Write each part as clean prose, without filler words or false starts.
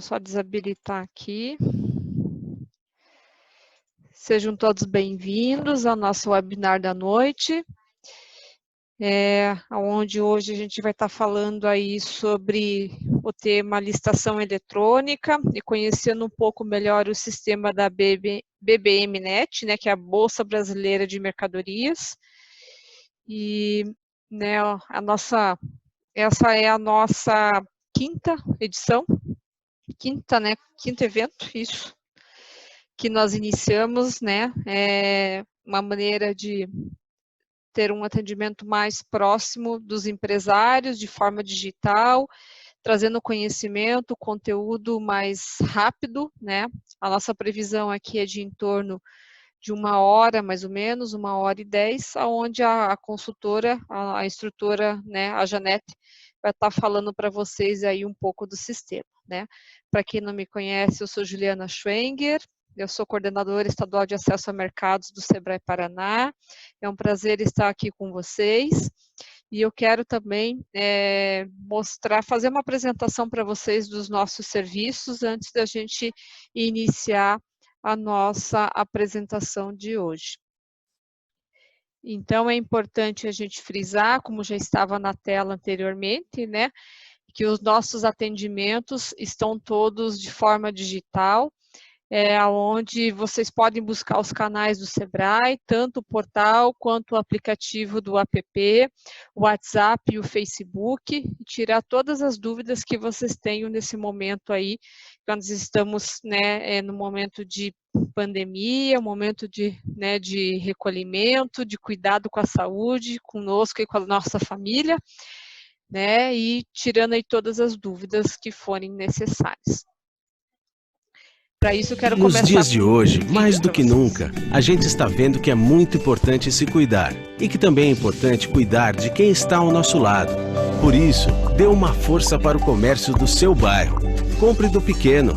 só desabilitar aqui. Sejam todos bem-vindos ao nosso webinar da noite, onde hoje a gente vai estar falando aí sobre o tema licitação eletrônica e conhecendo um pouco melhor o sistema da BBMnet, né, que é a Bolsa Brasileira de Mercadorias. E, né, essa é a nossa quinta edição, quinto evento, isso, que nós iniciamos, né, uma maneira de ter um atendimento mais próximo dos empresários, de forma digital, trazendo conhecimento, conteúdo mais rápido, né, a nossa previsão aqui é de em torno de 1 hora, mais ou menos, 1h10, onde a consultora, a instrutora, né, a Janete, vai estar falando para vocês aí um pouco do sistema, né. Para quem não me conhece, eu sou Juliana Schwenger, eu sou coordenadora estadual de acesso a mercados do Sebrae Paraná. É um prazer estar aqui com vocês. E eu quero também fazer uma apresentação para vocês dos nossos serviços antes da gente iniciar a nossa apresentação de hoje. Então, é importante a gente frisar, como já estava na tela anteriormente, né, que os nossos atendimentos estão todos de forma digital, onde vocês podem buscar os canais do Sebrae, tanto o portal quanto o aplicativo do app, o WhatsApp e o Facebook, e tirar todas as dúvidas que vocês tenham nesse momento aí, que nós estamos, né, no momento de pandemia, momento de, né, de recolhimento, de cuidado com a saúde, conosco e com a nossa família, né, e tirando aí todas as dúvidas que forem necessárias. Para isso, eu quero começar. Nos dias de hoje, mais do que nunca, a gente está vendo que é muito importante se cuidar e que também é importante cuidar de quem está ao nosso lado. Por isso, dê uma força para o comércio do seu bairro. Compre do pequeno.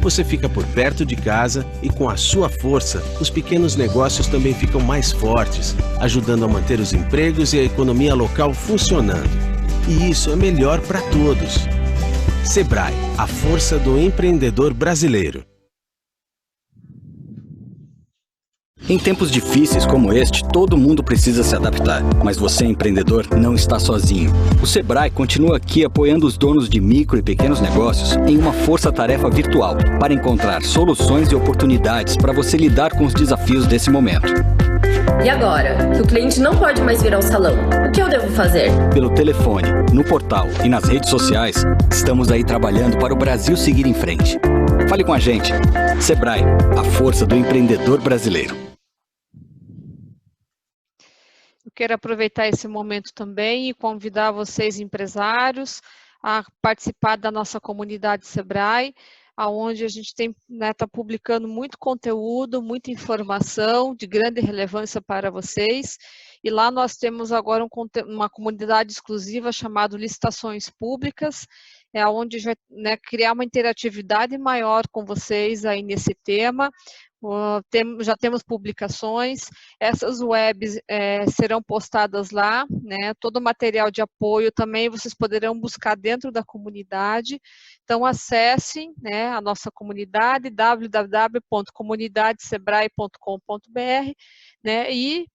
Você fica por perto de casa e com a sua força, os pequenos negócios também ficam mais fortes, ajudando a manter os empregos e a economia local funcionando. E isso é melhor para todos. Sebrae, a força do empreendedor brasileiro. Em tempos difíceis como este, todo mundo precisa se adaptar. Mas você, empreendedor, não está sozinho. O Sebrae continua aqui apoiando os donos de micro e pequenos negócios em uma força-tarefa virtual para encontrar soluções e oportunidades para você lidar com os desafios desse momento. E agora, que o cliente não pode mais vir ao salão, o que eu devo fazer? Pelo telefone, no portal e nas redes sociais, estamos aí trabalhando para o Brasil seguir em frente. Fale com a gente. Sebrae, a força do empreendedor brasileiro. Eu quero aproveitar esse momento também e convidar vocês, empresários, a participar da nossa comunidade Sebrae, onde a gente está publicando muito conteúdo, muita informação de grande relevância para vocês. E lá nós temos agora uma comunidade exclusiva chamada Licitações Públicas, onde vai, né, criar uma interatividade maior com vocês aí nesse tema. Já temos publicações, essas webs serão postadas lá, né, todo o material de apoio também vocês poderão buscar dentro da comunidade. Então acessem, né, a nossa comunidade, www.comunidadesebrae.com.br, né, e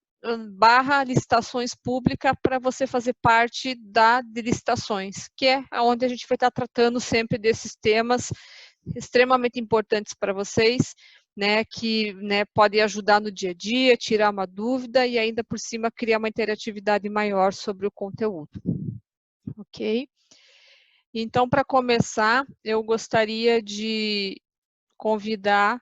/licitações públicas para você fazer parte de licitações, que é onde a gente vai estar tratando sempre desses temas extremamente importantes para vocês, né, que, né, pode ajudar no dia a dia, tirar uma dúvida e ainda por cima criar uma interatividade maior sobre o conteúdo. Ok? Então, para começar, eu gostaria de convidar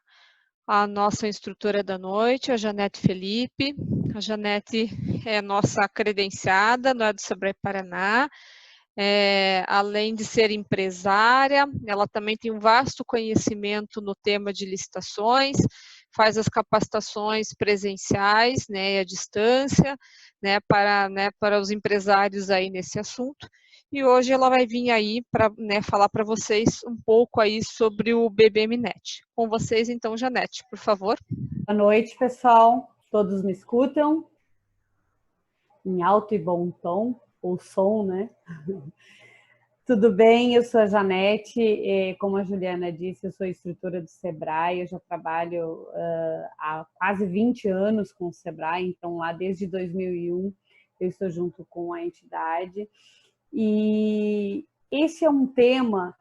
a nossa instrutora da noite, a Janete Felipe. A Janete é nossa credenciada, não é do Sebrae Paraná. Além de ser empresária, ela também tem um vasto conhecimento no tema de licitações, faz as capacitações presenciais, né, à distância, né, para os empresários aí nesse assunto. E hoje ela vai vir aí para, né, falar para vocês um pouco aí sobre o BBMnet. Com vocês, então, Janete, por favor. Boa noite, pessoal. Todos me escutam? Em alto e bom tom, ou som, né? Tudo bem? Eu sou a Janete, como a Juliana disse, eu sou instrutora do Sebrae, eu já trabalho há quase 20 anos com o Sebrae, então lá desde 2001 eu estou junto com a entidade. E esse é um tema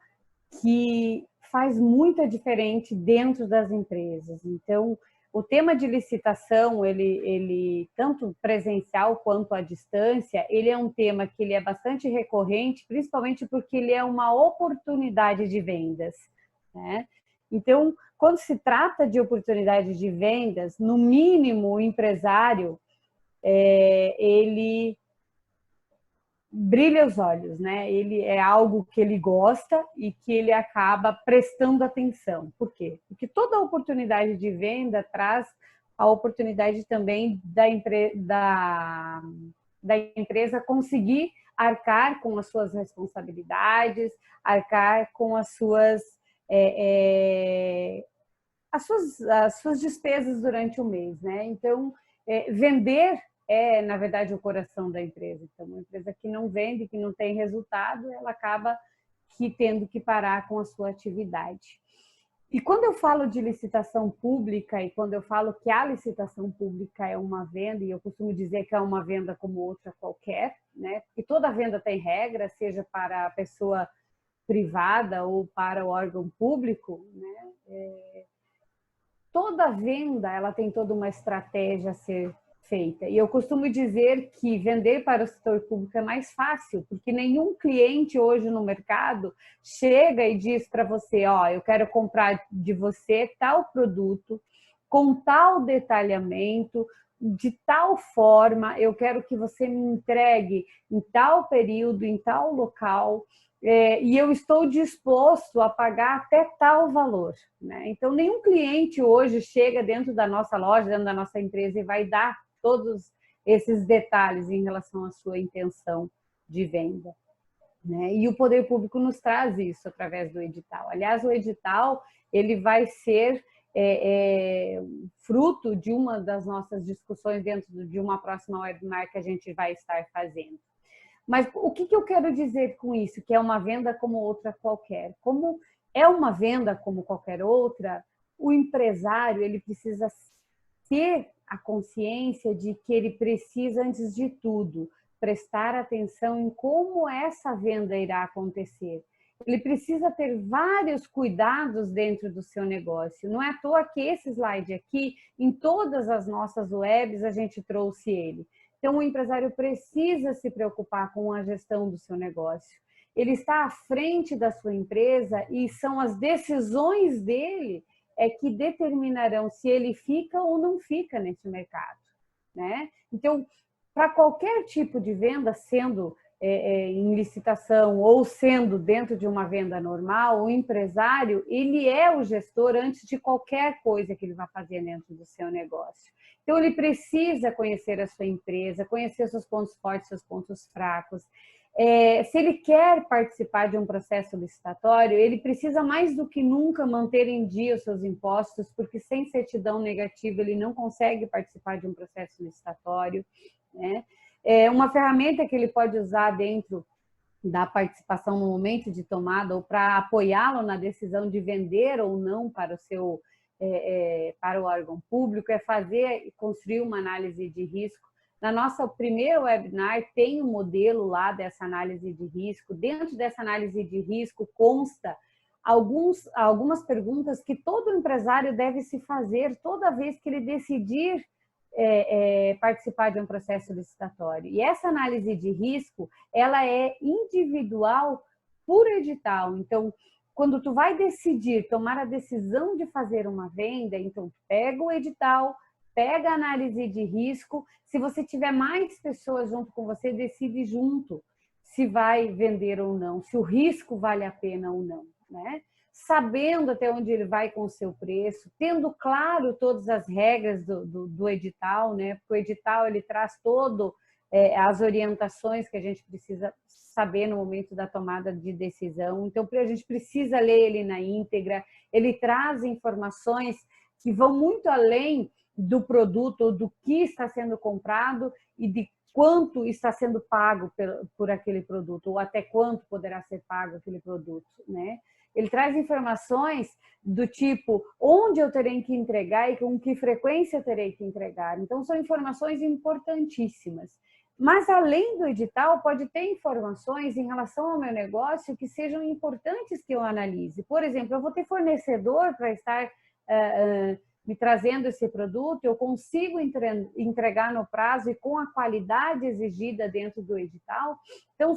que faz muita diferença dentro das empresas. Então, o tema de licitação, ele tanto presencial quanto à distância, ele é um tema que ele é bastante recorrente, principalmente porque ele é uma oportunidade de vendas, né? Então, quando se trata de oportunidade de vendas, no mínimo o empresário, ele brilha os olhos, né? Ele é algo que ele gosta e que ele acaba prestando atenção. Por quê? Porque toda oportunidade de venda traz a oportunidade também da empresa conseguir arcar com as suas responsabilidades, arcar com as suas despesas durante o mês, né? Então, vender na verdade, o coração da empresa. Então, uma empresa que não vende, que não tem resultado, ela acaba tendo que parar com a sua atividade. E quando eu falo de licitação pública, e quando eu falo que a licitação pública é uma venda, e eu costumo dizer que é uma venda como outra qualquer, né? Porque toda venda tem regra, seja para a pessoa privada ou para o órgão público, né? Toda venda, ela tem toda uma estratégia a ser feita. E eu costumo dizer que vender para o setor público é mais fácil, porque nenhum cliente hoje no mercado chega e diz para você, ó, eu quero comprar de você tal produto, com tal detalhamento, de tal forma, eu quero que você me entregue em tal período, em tal local, e eu estou disposto a pagar até tal valor, né? Então, nenhum cliente hoje chega dentro da nossa loja, dentro da nossa empresa e vai dar todos esses detalhes em relação à sua intenção de venda, né? E o poder público nos traz isso através do edital. Aliás, o edital ele vai ser fruto de uma das nossas discussões dentro de uma próxima webinar que a gente vai estar fazendo. Mas o que eu quero dizer com isso? Que é uma venda como outra qualquer. Como é uma venda como qualquer outra, o empresário ele precisa ter a consciência de que ele precisa, antes de tudo, prestar atenção em como essa venda irá acontecer. Ele precisa ter vários cuidados dentro do seu negócio. Não é à toa que esse slide aqui, em todas as nossas webs, a gente trouxe ele. Então, o empresário precisa se preocupar com a gestão do seu negócio. Ele está à frente da sua empresa e são as decisões dele que determinarão se ele fica ou não fica nesse mercado, né? Então, para qualquer tipo de venda, sendo em licitação ou sendo dentro de uma venda normal, o empresário, ele é o gestor antes de qualquer coisa que ele vai fazer dentro do seu negócio. Então, ele precisa conhecer a sua empresa, conhecer seus pontos fortes, seus pontos fracos. Se ele quer participar de um processo licitatório, ele precisa mais do que nunca manter em dia os seus impostos, porque sem certidão negativa ele não consegue participar de um processo licitatório, né? Uma ferramenta que ele pode usar dentro da participação no momento de tomada ou para apoiá-lo na decisão de vender ou não para o órgão público é fazer e construir uma análise de risco. Na nossa primeira webinar tem um modelo lá dessa análise de risco. Dentro dessa análise de risco consta algumas perguntas que todo empresário deve se fazer toda vez que ele decidir participar de um processo licitatório. E essa análise de risco, ela é individual por edital. Então, quando tu vai decidir, tomar a decisão de fazer uma venda, então pega o edital, pega a análise de risco. Se você tiver mais pessoas junto com você, decide junto se vai vender ou não, se o risco vale a pena ou não, né? Sabendo até onde ele vai com o seu preço, tendo claro todas as regras do edital, né? Porque o edital ele traz todo as orientações que a gente precisa saber no momento da tomada de decisão. Então, a gente precisa ler ele na íntegra. Ele traz informações que vão muito além do produto ou do que está sendo comprado e de quanto está sendo pago por aquele produto, ou até quanto poderá ser pago aquele produto, né? Ele traz informações do tipo onde eu terei que entregar e com que frequência eu terei que entregar. Então, são informações importantíssimas. Mas, além do edital, pode ter informações em relação ao meu negócio que sejam importantes que eu analise. Por exemplo, eu vou ter fornecedor para estar me trazendo esse produto, eu consigo entregar no prazo e com a qualidade exigida dentro do edital. Então,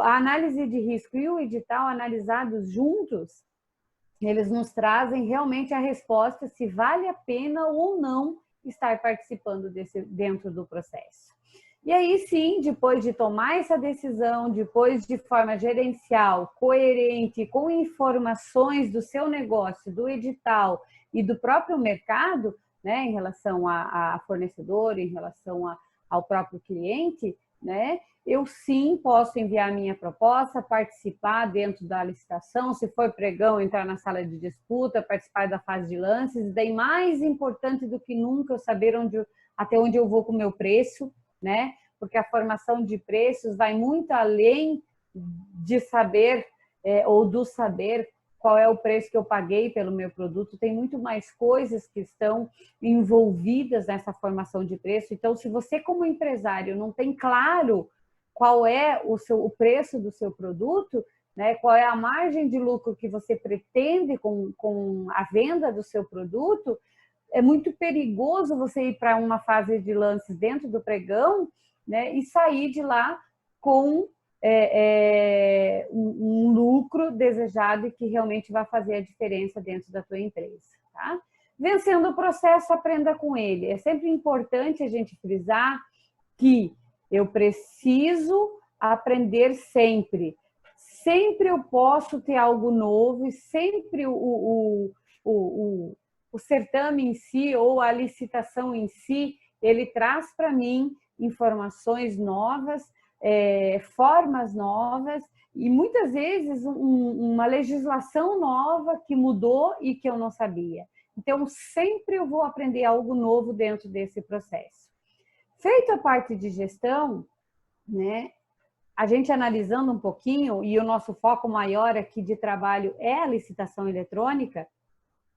a análise de risco e o edital analisados juntos, eles nos trazem realmente a resposta se vale a pena ou não estar participando dentro do processo. E aí sim, depois de tomar essa decisão, depois de forma gerencial, coerente, com informações do seu negócio, do edital e do próprio mercado, né, em relação a fornecedor, em relação ao próprio cliente, né, eu sim posso enviar minha proposta, participar dentro da licitação, se for pregão, entrar na sala de disputa, participar da fase de lances, e daí mais importante do que nunca eu saber até onde eu vou com o meu preço, né? Porque a formação de preços vai muito além de saber ou do saber qual é o preço que eu paguei pelo meu produto, tem muito mais coisas que estão envolvidas nessa formação de preço. Então, se você como empresário não tem claro qual é o preço do seu produto, né, qual é a margem de lucro que você pretende com a venda do seu produto, é muito perigoso você ir para uma fase de lances dentro do pregão, né, e sair de lá com um lucro desejado e que realmente vai fazer a diferença dentro da tua empresa. Tá? Vencendo o processo, aprenda com ele. É sempre importante a gente frisar que eu preciso aprender sempre. Sempre eu posso ter algo novo e sempre o certame em si ou a licitação em si, ele traz para mim informações novas, formas novas e muitas vezes uma legislação nova que mudou e que eu não sabia. Então, sempre eu vou aprender algo novo dentro desse processo. Feito a parte de gestão, né, a gente analisando um pouquinho, e o nosso foco maior aqui de trabalho é a licitação eletrônica,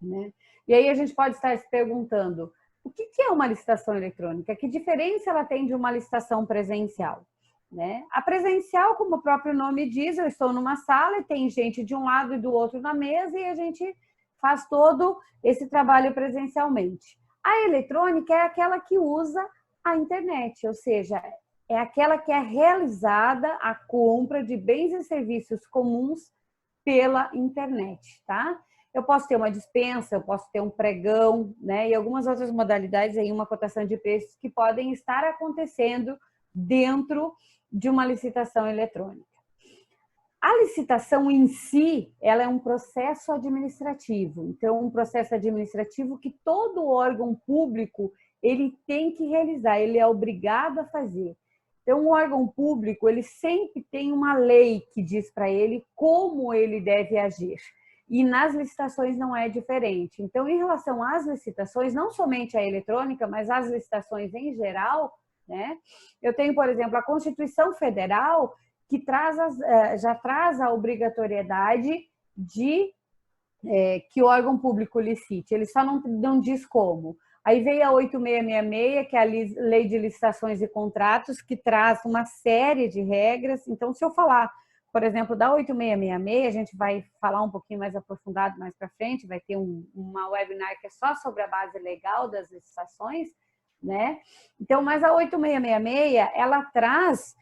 né? E aí a gente pode estar se perguntando, o que é uma licitação eletrônica? Que diferença ela tem de uma licitação presencial? Né? A presencial, como o próprio nome diz, eu estou numa sala e tem gente de um lado e do outro na mesa e a gente faz todo esse trabalho presencialmente. A eletrônica é aquela que usa a internet, ou seja, é aquela que é realizada a compra de bens e serviços comuns pela internet, tá? Eu posso ter uma dispensa, eu posso ter um pregão, né? E algumas outras modalidades aí, uma cotação de preços que podem estar acontecendo dentro de uma licitação eletrônica. A licitação em si, ela é um processo administrativo. Então, um processo administrativo que todo órgão público, ele tem que realizar, ele é obrigado a fazer. Então, o órgão público, ele sempre tem uma lei que diz para ele como ele deve agir. E nas licitações não é diferente. Então, em relação às licitações, não somente a eletrônica, mas as licitações em geral, né? Eu tenho, por exemplo, a Constituição Federal, que já traz a obrigatoriedade de que o órgão público licite. Ele só não diz como. Aí veio a 8666, que é a Lei de Licitações e Contratos, que traz uma série de regras. Então, se eu falar, por exemplo, da 8666, a gente vai falar um pouquinho mais aprofundado mais para frente, vai ter uma webinar que é só sobre a base legal das licitações, né? Então, mas a 8666, ela traz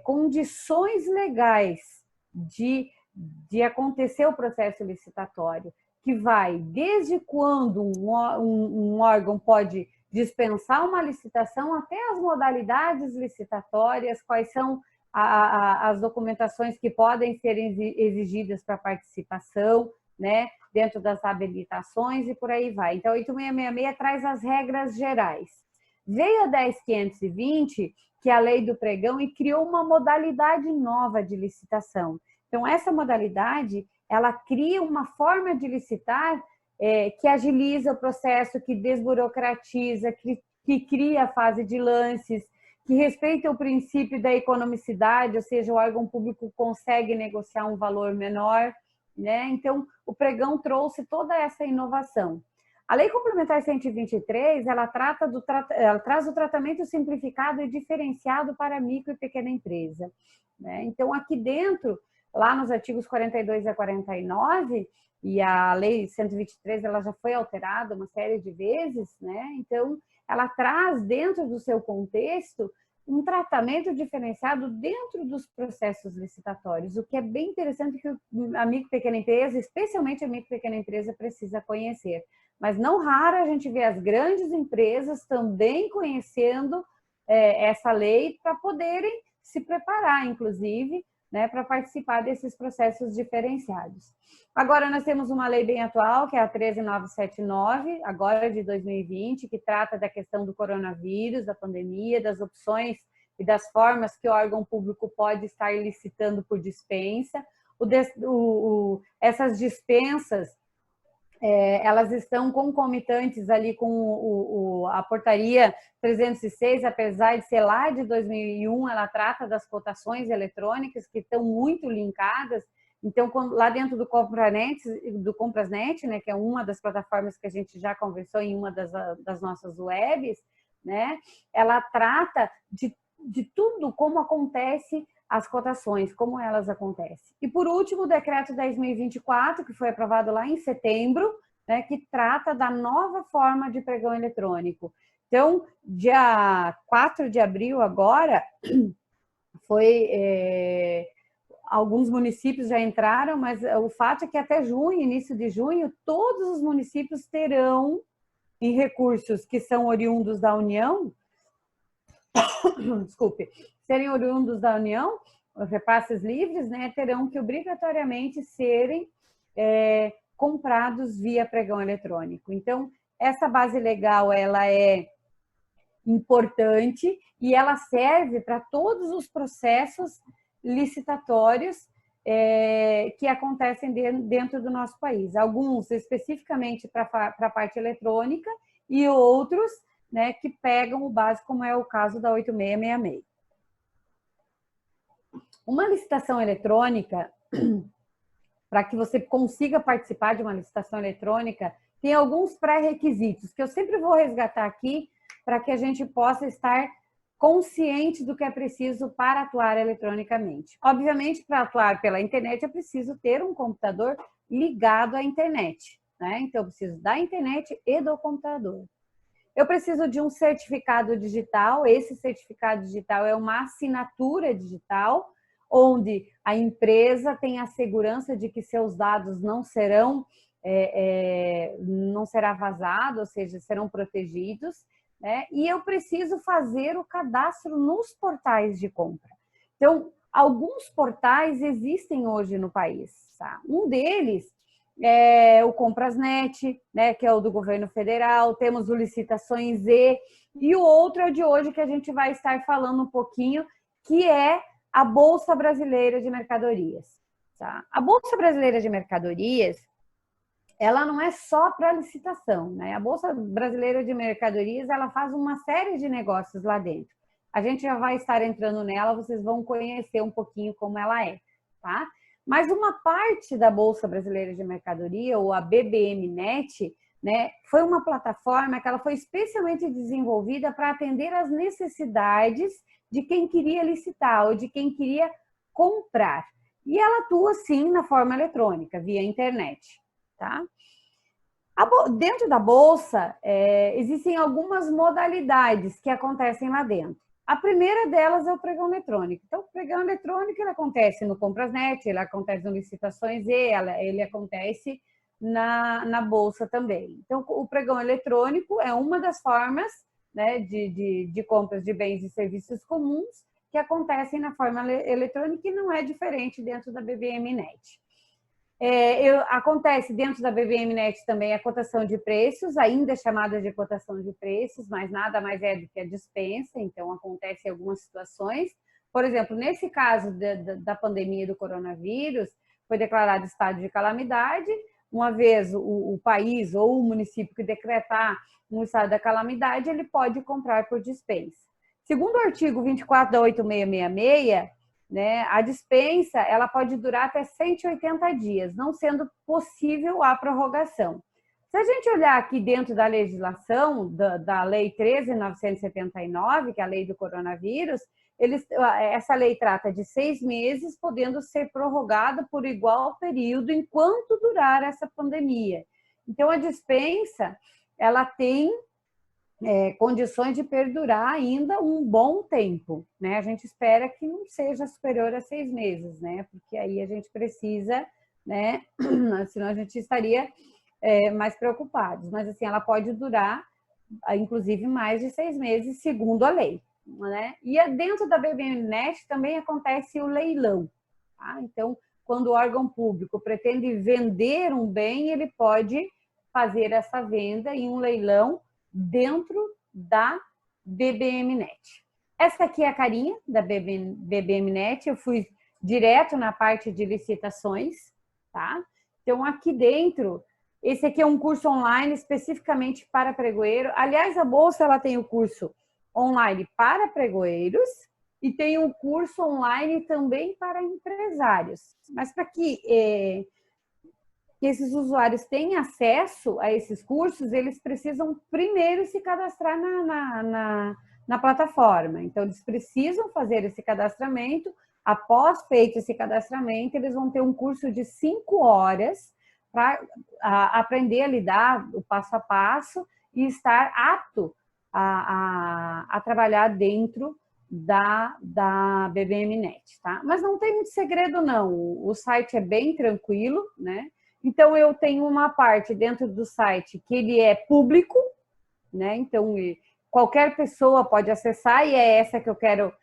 condições legais de acontecer o processo licitatório, que vai desde quando um órgão pode dispensar uma licitação até as modalidades licitatórias, quais são as documentações que podem ser exigidas para participação, né, dentro das habilitações e por aí vai. Então, a 8666 traz as regras gerais. Veio a 10.520, que é a lei do pregão, e criou uma modalidade nova de licitação. Então, essa modalidade, ela cria uma forma de licitar que agiliza o processo, que desburocratiza, que cria a fase de lances, que respeita o princípio da economicidade, ou seja, o órgão público consegue negociar um valor menor, né? Então, o pregão trouxe toda essa inovação. A Lei Complementar 123, ela traz o tratamento simplificado e diferenciado para a micro e pequena empresa, né? Então, aqui dentro, lá nos artigos 42 a 49, e a Lei 123 ela já foi alterada uma série de vezes, né? Então, ela traz dentro do seu contexto um tratamento diferenciado dentro dos processos licitatórios, o que é bem interessante que a micro e pequena empresa, especialmente a micro e pequena empresa, precisa conhecer. Mas não raro a gente vê as grandes empresas também conhecendo essa lei para poderem se preparar, inclusive, né, para participar desses processos diferenciados. Agora nós temos uma lei bem atual, que é a 13979, agora de 2020, que trata da questão do coronavírus, da pandemia, das opções e das formas que o órgão público pode estar licitando por dispensa. Essas dispensas, elas estão concomitantes ali com a portaria 306, apesar de ser lá de 2001, ela trata das cotações eletrônicas que estão muito linkadas. Então, lá dentro do Comprasnet, né, que é uma das plataformas que a gente já conversou em uma das nossas webs, né, ela trata de tudo como acontece as cotações, como elas acontecem. E, por último, o decreto 10.024, que foi aprovado lá em setembro, né, que trata da nova forma de pregão eletrônico. Então, dia 4 de abril agora, alguns municípios já entraram, mas o fato é que até junho, início de junho, todos os municípios terão, em recursos que são oriundos da União, desculpe, serem oriundos da União, os repasses livres, né, terão que obrigatoriamente serem comprados via pregão eletrônico. Então, essa base legal, ela é importante e ela serve para todos os processos licitatórios que acontecem dentro do nosso país. Alguns especificamente para a parte eletrônica e outros, né, que pegam o básico, como é o caso da 8666. Uma licitação eletrônica, para que você consiga participar de uma licitação eletrônica, tem alguns pré-requisitos que eu sempre vou resgatar aqui para que a gente possa estar consciente do que é preciso para atuar eletronicamente. Obviamente, para atuar pela internet, eu preciso ter um computador ligado à internet, né? Então, eu preciso da internet e do computador. Eu preciso de um certificado digital. Esse certificado digital é uma assinatura digital, onde a empresa tem a segurança de que seus dados não será vazado, ou seja, serão protegidos, né? E eu preciso fazer o cadastro nos portais de compra. Então, alguns portais existem hoje no país, tá? Um deles é o Comprasnet, né, que é o do governo federal, temos o Licitações Z, e o outro é o de hoje que a gente vai estar falando um pouquinho, que é a Bolsa Brasileira de Mercadorias. Tá? A Bolsa Brasileira de Mercadorias, ela não é só para licitação, né? A Bolsa Brasileira de Mercadorias, ela faz uma série de negócios lá dentro. A gente já vai estar entrando nela, vocês vão conhecer um pouquinho como ela é, tá? Mas uma parte da Bolsa Brasileira de Mercadoria, ou a BBMNet, né, foi uma plataforma que ela foi especialmente desenvolvida para atender às necessidades de quem queria licitar ou de quem queria comprar. E ela atua, sim, na forma eletrônica, via internet. Tá? Dentro da Bolsa, existem algumas modalidades que acontecem lá dentro. A primeira delas é o pregão eletrônico. Então, o pregão eletrônico ele acontece no Comprasnet, ele acontece no Licitações E, ele acontece na Bolsa também. Então, o pregão eletrônico é uma das formas, né, de compras de bens e serviços comuns que acontecem na forma eletrônica e não é diferente dentro da BBMNet. Acontece dentro da BBMNet também a cotação de preços, ainda chamada de cotação de preços, mas nada mais é do que a dispensa, então acontece em algumas situações. Por exemplo, nesse caso da pandemia do coronavírus, foi declarado estado de calamidade, uma vez o país ou o município que decretar um estado de calamidade, ele pode comprar por dispensa. Segundo o artigo 24 da 8666, né, a dispensa ela pode durar até 180 dias, não sendo possível a prorrogação. Se a gente olhar aqui dentro da legislação, da Lei 13.979, que é a lei do coronavírus, essa lei trata de 6 meses, podendo ser prorrogada por igual período enquanto durar essa pandemia. Então, a dispensa, ela tem condições de perdurar ainda um bom tempo, né? A gente espera que não seja superior a 6 meses, né? Porque aí a gente precisa, né? Senão a gente estaria mais preocupados. Mas, assim, ela pode durar, inclusive, mais de 6 meses, segundo a lei, né? E dentro da BBMnet também acontece o leilão, tá? Então, quando o órgão público pretende vender um bem, ele pode fazer essa venda em um leilão dentro da BBMnet. Essa aqui é a carinha da BBMnet, eu fui direto na parte de licitações, tá? Então, aqui dentro, esse aqui é um curso online especificamente para pregoeiro. Aliás, a Bolsa ela tem o curso online para pregoeiros e tem um curso online também para empresários. Mas para que esses usuários tenham acesso a esses cursos, eles precisam primeiro se cadastrar na plataforma. Então, eles precisam fazer esse cadastramento. Após feito esse cadastramento, eles vão ter um curso de 5 horas para aprender a lidar o passo a passo e estar apto a trabalhar dentro da BBMnet, tá? Mas não tem muito segredo, não. O site é bem tranquilo, né? Então, eu tenho uma parte dentro do site que ele é público, né? Então, qualquer pessoa pode acessar e é essa que eu quero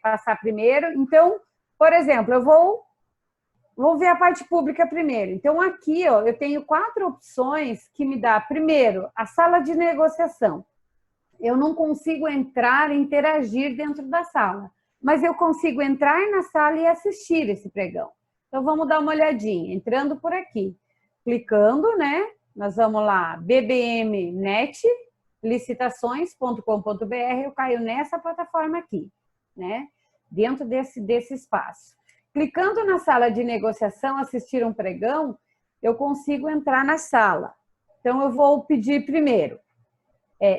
passar primeiro. Então, por exemplo, eu vou ver a parte pública primeiro. Então, aqui, ó, eu tenho 4 opções que me dá, primeiro, a sala de negociação. Eu não consigo entrar e interagir dentro da sala, mas eu consigo entrar na sala e assistir esse pregão. Então, vamos dar uma olhadinha, entrando por aqui. Clicando, né? Nós vamos lá, BBMnet, licitações.com.br, eu caio nessa plataforma aqui, né? Dentro desse espaço. Clicando na sala de negociação, assistir um pregão, eu consigo entrar na sala. Então, eu vou pedir primeiro.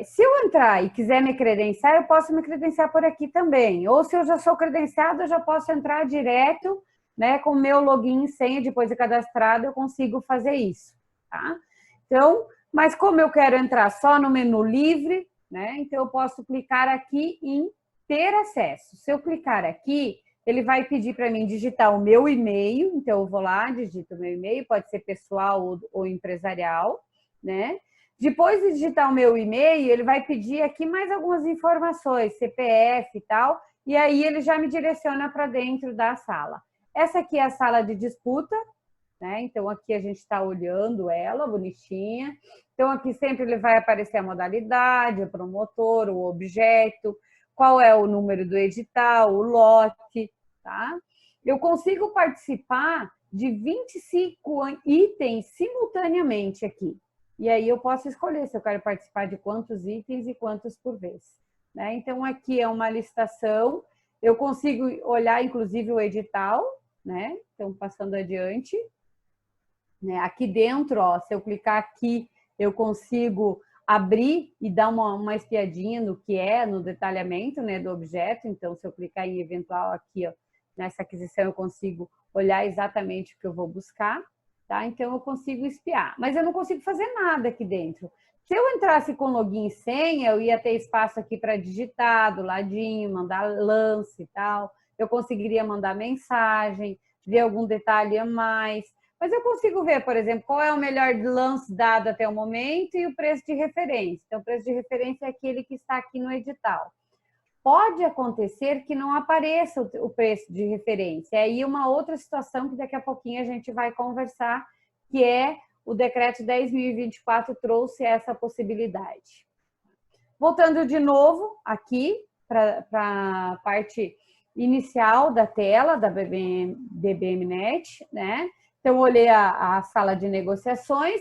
Se eu entrar e quiser me credenciar, eu posso me credenciar por aqui também. Ou se eu já sou credenciado, eu já posso entrar direto, né, com o meu login e senha, depois de cadastrado, eu consigo fazer isso, tá? Então, mas como eu quero entrar só no menu livre, né, então eu posso clicar aqui em ter acesso. Se eu clicar aqui, ele vai pedir para mim digitar o meu e-mail, então eu vou lá, digito o meu e-mail, pode ser pessoal ou empresarial, né? Depois de digitar o meu e-mail, ele vai pedir aqui mais algumas informações, CPF e tal, e aí ele já me direciona para dentro da sala. Essa aqui é a sala de disputa, né? Então, aqui a gente está olhando ela, bonitinha. Então, aqui sempre ele vai aparecer a modalidade, o promotor, o objeto, qual é o número do edital, o lote, tá? Eu consigo participar de 25 itens simultaneamente aqui. E aí eu posso escolher se eu quero participar de quantos itens e quantos por vez, né? Então, aqui é uma licitação. Eu consigo olhar, inclusive, o edital, né? Então, passando adiante. Né? Aqui dentro, ó, se eu clicar aqui, eu consigo abrir e dar uma espiadinha no que é, no detalhamento, né, do objeto. Então, se eu clicar em eventual aqui, ó, nessa aquisição, eu consigo olhar exatamente o que eu vou buscar, tá? Então, eu consigo espiar. Mas eu não consigo fazer nada aqui dentro. Se eu entrasse com login e senha, eu ia ter espaço aqui para digitar do ladinho, mandar lance e tal. Eu conseguiria mandar mensagem, ver algum detalhe a mais. Mas eu consigo ver, por exemplo, qual é o melhor lance dado até o momento e o preço de referência. Então, o preço de referência é aquele que está aqui no edital. Pode acontecer que não apareça o preço de referência. Aí uma outra situação que daqui a pouquinho a gente vai conversar, que é o decreto 10.024 trouxe essa possibilidade. Voltando de novo aqui para a parte inicial da tela da BBMnet, né? Então, olhei a sala de negociações,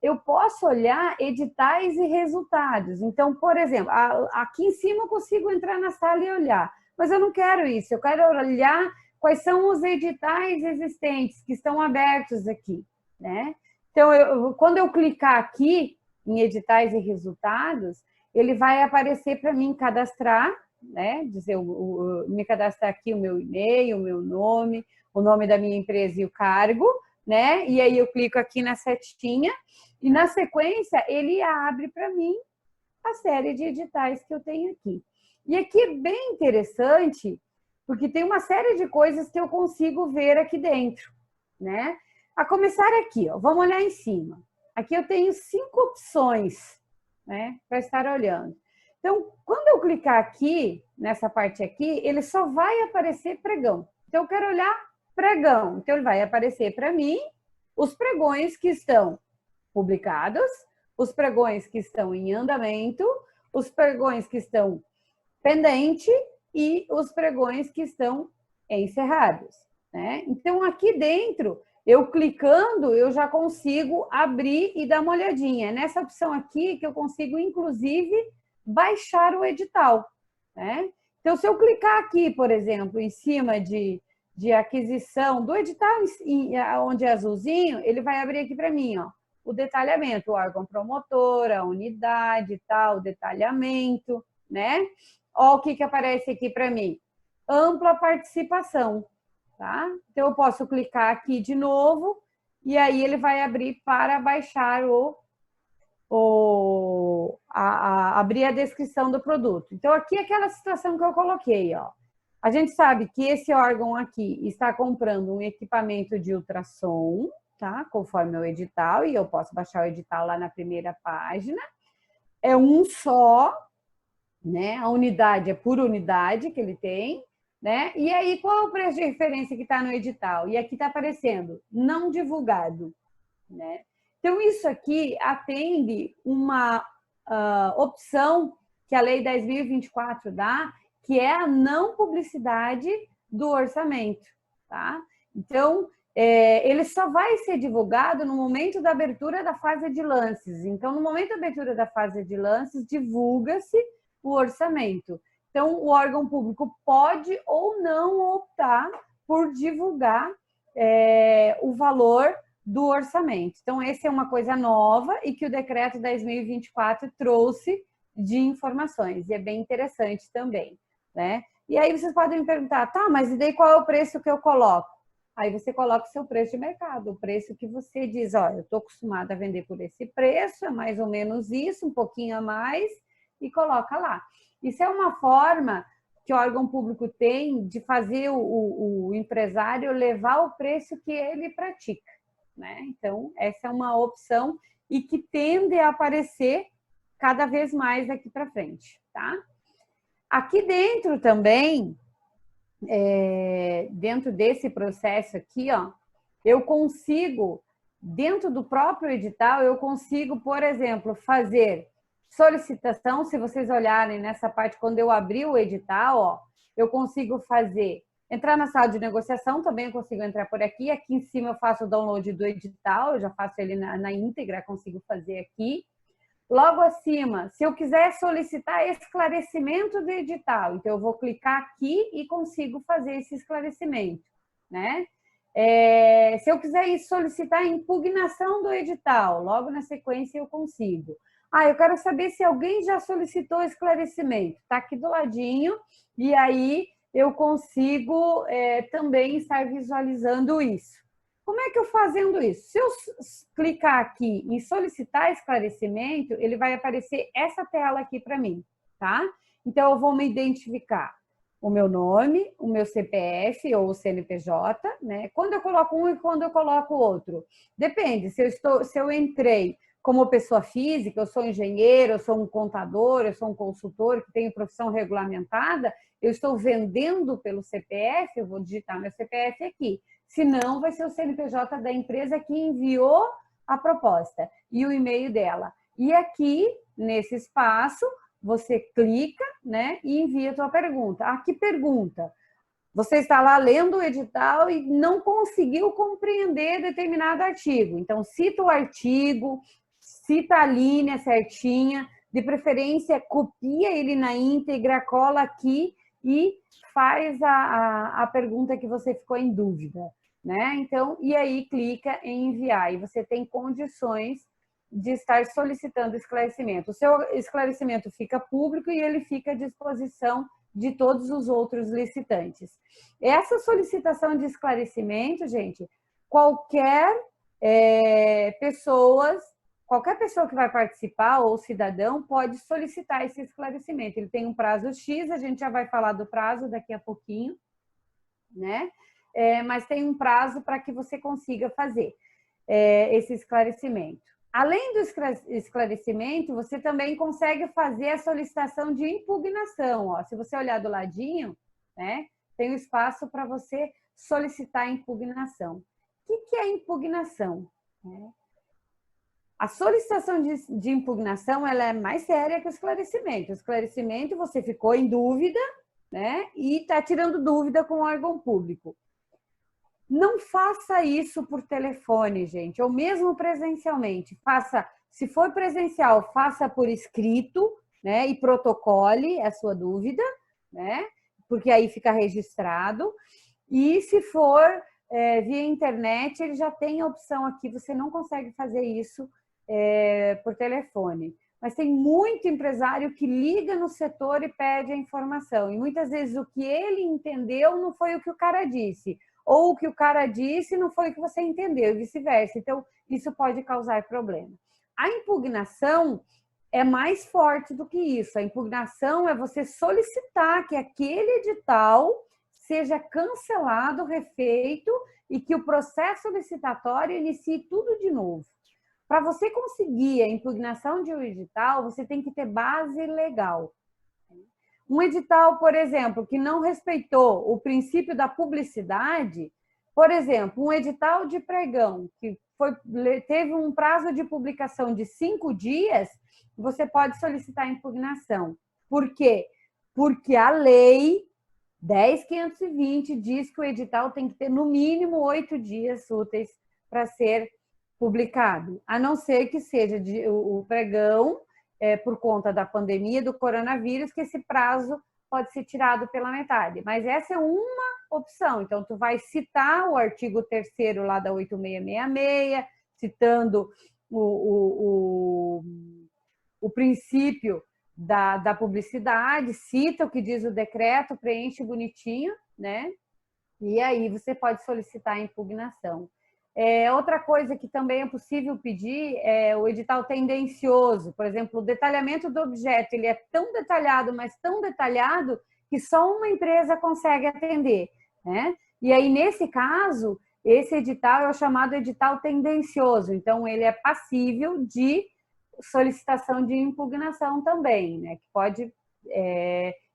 eu posso olhar editais e resultados. Então, por exemplo, aqui em cima eu consigo entrar na sala e olhar, mas eu não quero isso, eu quero olhar quais são os editais existentes que estão abertos aqui, né? Então, quando eu clicar aqui em editais e resultados, ele vai aparecer para mim cadastrar, né? Dizer, me cadastrar aqui o meu e-mail, o meu nome, o nome da minha empresa e o cargo, né? E aí eu clico aqui na setinha e na sequência ele abre para mim a série de editais que eu tenho aqui. E aqui é bem interessante, porque tem uma série de coisas que eu consigo ver aqui dentro, né? A começar aqui, ó, vamos olhar em cima. Aqui eu tenho 5 opções, né, para estar olhando. Então, quando eu clicar aqui, nessa parte aqui, ele só vai aparecer pregão. Então, eu quero olhar pregão. Então, ele vai aparecer para mim os pregões que estão publicados, os pregões que estão em andamento, os pregões que estão pendentes e os pregões que estão encerrados, né? Então, aqui dentro, eu clicando, eu já consigo abrir e dar uma olhadinha. É nessa opção aqui que eu consigo, inclusive, baixar o edital, né? Então, se eu clicar aqui, por exemplo, em cima de aquisição do edital, onde é azulzinho, ele vai abrir aqui para mim, ó, o detalhamento, o órgão promotor, a unidade, tal, o detalhamento, né? Ó, o que aparece aqui para mim? Ampla participação, tá? Então, eu posso clicar aqui de novo e aí ele vai abrir para baixar abrir a descrição do produto. Então, aqui é aquela situação que eu coloquei, ó. A gente sabe que esse órgão aqui está comprando um equipamento de ultrassom, tá? Conforme o edital, e eu posso baixar o edital lá na primeira página. É um só, né? A unidade é por unidade que ele tem, né? E aí, qual é o preço de referência que está no edital? E aqui está aparecendo, não divulgado, né? Então, isso aqui atende uma opção que a Lei 10.024 dá, que é a não publicidade do orçamento, tá? Então, ele só vai ser divulgado no momento da abertura da fase de lances. Então, no momento da abertura da fase de lances, divulga-se o orçamento. Então, o órgão público pode ou não optar por divulgar o valor do orçamento. Então, essa é uma coisa nova e que o decreto 10.024 trouxe de informações. E é bem interessante também, né? E aí vocês podem me perguntar, tá, mas e daí qual é o preço que eu coloco? Aí você coloca o seu preço de mercado, o preço que você diz, ó, eu estou acostumada a vender por esse preço, é mais ou menos isso, um pouquinho a mais, e coloca lá. Isso é uma forma que o órgão público tem de fazer o empresário levar o preço que ele pratica, né? Então, essa é uma opção e que tende a aparecer cada vez mais daqui para frente, tá? Aqui dentro também, dentro desse processo aqui, ó, eu consigo, dentro do próprio edital, eu consigo, por exemplo, fazer solicitação. Se vocês olharem nessa parte, quando eu abri o edital, ó, eu consigo entrar na sala de negociação, também eu consigo entrar por aqui. Aqui em cima eu faço o download do edital, eu já faço ele na íntegra, consigo fazer aqui. Logo acima, se eu quiser solicitar esclarecimento do edital, então eu vou clicar aqui e consigo fazer esse esclarecimento, né? Se eu quiser solicitar impugnação do edital, logo na sequência eu consigo. Eu quero saber se alguém já solicitou esclarecimento. Está aqui do ladinho e aí eu consigo também estar visualizando isso. Como é que eu fazendo isso? Se eu clicar aqui em solicitar esclarecimento, ele vai aparecer essa tela aqui para mim, tá? Então, eu vou me identificar o meu nome, o meu CPF ou o CNPJ, né? Quando eu coloco um e quando eu coloco o outro. Depende, se eu entrei como pessoa física, eu sou engenheiro, eu sou um contador, eu sou um consultor que tenho profissão regulamentada, eu estou vendendo pelo CPF, eu vou digitar meu CPF aqui. Se não, vai ser o CNPJ da empresa que enviou a proposta e o e-mail dela. E aqui, nesse espaço, você clica, né, e envia a sua pergunta. Que pergunta? Você está lá lendo o edital e não conseguiu compreender determinado artigo. Então, cita o artigo, cita a linha certinha, de preferência copia ele na íntegra, cola aqui e faz a pergunta que você ficou em dúvida, né? Então, e aí clica em enviar e você tem condições de estar solicitando esclarecimento. O seu esclarecimento fica público e ele fica à disposição de todos os outros licitantes. Essa solicitação de esclarecimento, gente, qualquer pessoa que vai participar ou cidadão pode solicitar esse esclarecimento. Ele tem um prazo X, a gente já vai falar do prazo daqui a pouquinho, né? Mas tem um prazo para que você consiga fazer esse esclarecimento. Além do esclarecimento, você também consegue fazer a solicitação de impugnação. Ó. Se você olhar do ladinho, né, tem um espaço para você solicitar a impugnação. O que é impugnação? A solicitação de impugnação ela é mais séria que o esclarecimento. O esclarecimento você ficou em dúvida, né, e está tirando dúvida com o órgão público. Não faça isso por telefone, gente, ou mesmo presencialmente. Faça, se for presencial, faça por escrito, né, e protocole a sua dúvida, né, porque aí fica registrado. E se for via internet, ele já tem a opção aqui, você não consegue fazer isso por telefone. Mas tem muito empresário que liga no setor e pede a informação. E muitas vezes o que ele entendeu não foi o que o cara disse. Ou o que o cara disse não foi o que você entendeu, e vice-versa. Então, isso pode causar problema. A impugnação é mais forte do que isso. A impugnação é você solicitar que aquele edital seja cancelado, refeito, e que o processo licitatório inicie tudo de novo. Para você conseguir a impugnação de um edital, você tem que ter base legal. Um edital, por exemplo, que não respeitou o princípio da publicidade, por exemplo, um edital de pregão que teve um prazo de publicação de 5 dias, você pode solicitar impugnação. Por quê? Porque a lei 10.520 diz que o edital tem que ter no mínimo 8 dias úteis para ser publicado, a não ser que seja o pregão por conta da pandemia do coronavírus, que esse prazo pode ser tirado pela metade. Mas essa é uma opção. Então, tu vai citar o artigo 3º lá da 8666, citando o princípio da publicidade, cita o que diz o decreto, preenche bonitinho, né? E aí você pode solicitar a impugnação. Outra coisa que também é possível pedir é o edital tendencioso. Por exemplo, o detalhamento do objeto, ele é tão detalhado, mas tão detalhado, que só uma empresa consegue atender, né? E aí, nesse caso, esse edital é o chamado edital tendencioso. Então, ele é passível de solicitação de impugnação também, né? Que pode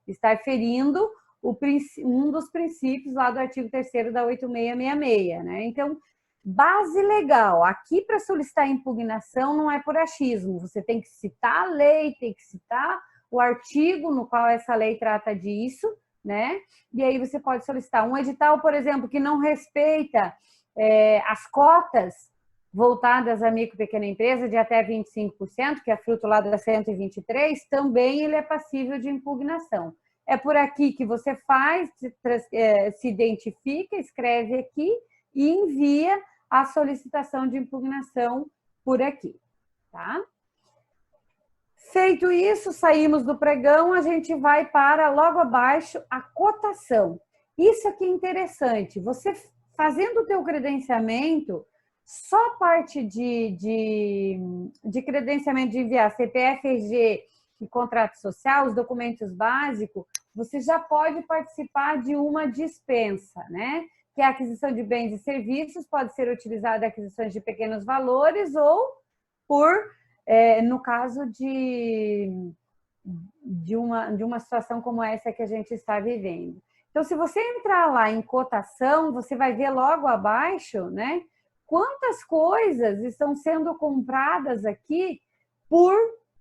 estar ferindo um dos princípios lá do artigo 3º da 8666, né? Então, base legal. Aqui, para solicitar impugnação, não é por achismo. Você tem que citar a lei, tem que citar o artigo no qual essa lei trata disso, né? E aí você pode solicitar um edital, por exemplo, que não respeita as cotas voltadas a micro e pequena empresa de até 25%, que é fruto lá da 123, também ele é passível de impugnação. É por aqui que você faz, se identifica, escreve aqui e envia a solicitação de impugnação por aqui, tá? Feito isso, saímos do pregão, a gente vai para, logo abaixo, a cotação. Isso aqui é interessante, você fazendo o teu credenciamento, só a parte de credenciamento de enviar CPF, RG e contrato social, os documentos básicos, você já pode participar de uma dispensa, né? Que a aquisição de bens e serviços pode ser utilizada em aquisições de pequenos valores ou no caso de uma situação como essa que a gente está vivendo. Então, se você entrar lá em cotação, você vai ver logo abaixo, né, quantas coisas estão sendo compradas aqui por